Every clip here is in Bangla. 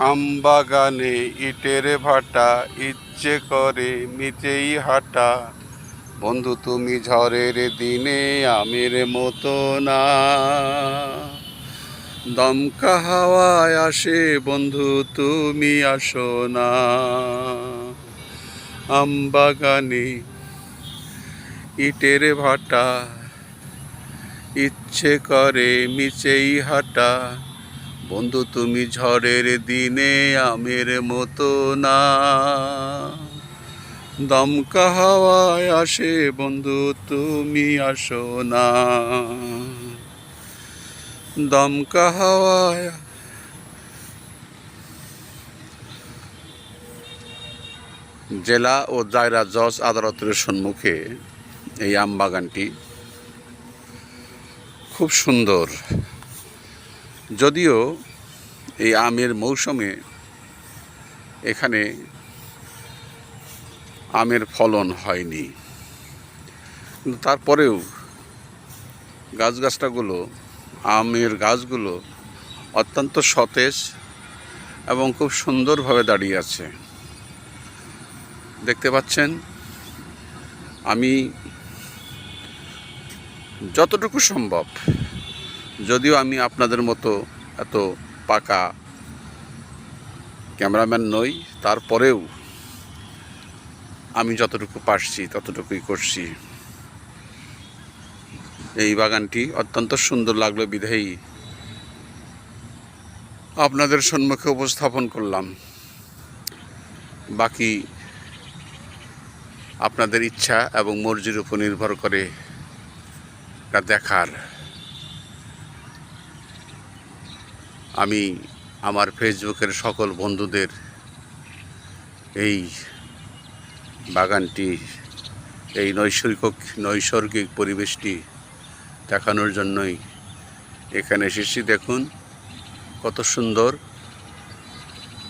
আমবাগানে ইটের ভাটা, ইচ্ছে করে নিচেই হাঁটা। বন্ধু তুমি ঝড়ের দিনে আমের মতো না, দমকা হাওয়ায় আসে বন্ধু তুমি আসো না। আমবাগানে ইটের ভাটা, ইচ্ছে করে নিচেই হাঁটা। বন্ধু তুমি ঝড়ের দিনে আমের মতো না, দমকা হাওয়ায় আসে বন্ধু তুমি আসো না। দমকা হাওয়ায়। জেলা ও দায়রা জজ আদালতের সম্মুখে এই আম বাগানটি খুব সুন্দর। যদিও এই আমের মৌসুমে এখানে আমের ফলন হয়নি, কিন্তু তারপরেও গাছগুলো আমের গাছগুলো অত্যন্ত সতেজ এবং খুব সুন্দরভাবে দাঁড়িয়ে আছে। দেখতে পাচ্ছেন, আমি যতটুকু সম্ভব, যদিও আমি আপনাদের মতো এত পাকা ক্যামেরাম্যান নই, তারপরেও আমি যতটুকু পারছি ততটুকুই করছি। এই বাগানটি অত্যন্ত সুন্দর লাগলো বিধায়ী আপনাদের সম্মুখে উপস্থাপন করলাম। বাকি আপনাদের ইচ্ছা এবং মর্জির উপর নির্ভর করে তা দেখার। আমি আমার ফেসবুকের সকল বন্ধুদের এই বাগানটি, এই নৈসর্গিক পরিবেশটি দেখানোর জন্যই এখানে এসেছি। দেখুন কত সুন্দর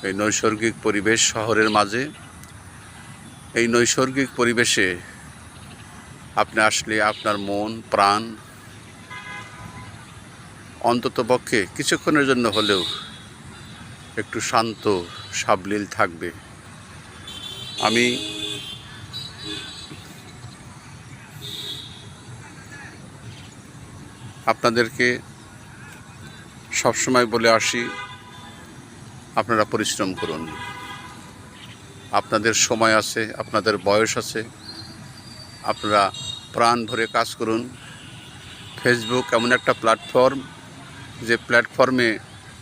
এই নৈসর্গিক পরিবেশ শহরের মাঝে। এই নৈসর্গিক পরিবেশে আপনি আসলে আপনার মন প্রাণ অন্ততপক্ষে কিছুক্ষণের জন্য হলেও একটু শান্ত সাবলীল থাকবে। আমি আপনাদেরকে সবসময় বলে আসি, আপনারা পরিশ্রম করুন। আপনাদের সময় আছে, আপনাদের বয়স আছে, আপনারা প্রাণ ভরে কাজ করুন। ফেসবুক এমন একটা প্ল্যাটফর্ম, যে প্ল্যাটফর্মে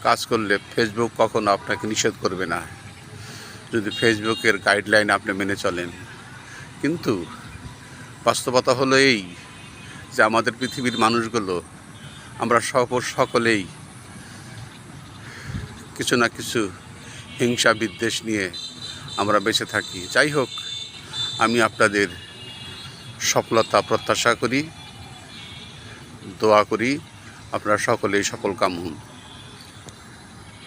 কাজ করলে ফেসবুক কখনো আপনাকে নিষেধ করবে না, যদি ফেসবুকের গাইডলাইন আপনি মেনে চলেন। কিন্তু বাস্তবতা হলো এই যে আমাদের পৃথিবীর মানুষগুলো, আমরা সকলেই কিছু না কিছু হিংসা বিদ্বেষ নিয়ে আমরা বেঁচে থাকি। যাই হোক, আমি আপনাদের সফলতা প্রত্যাশা করি, দোয়া করি আপনারা সকলেই সফল কাম হন।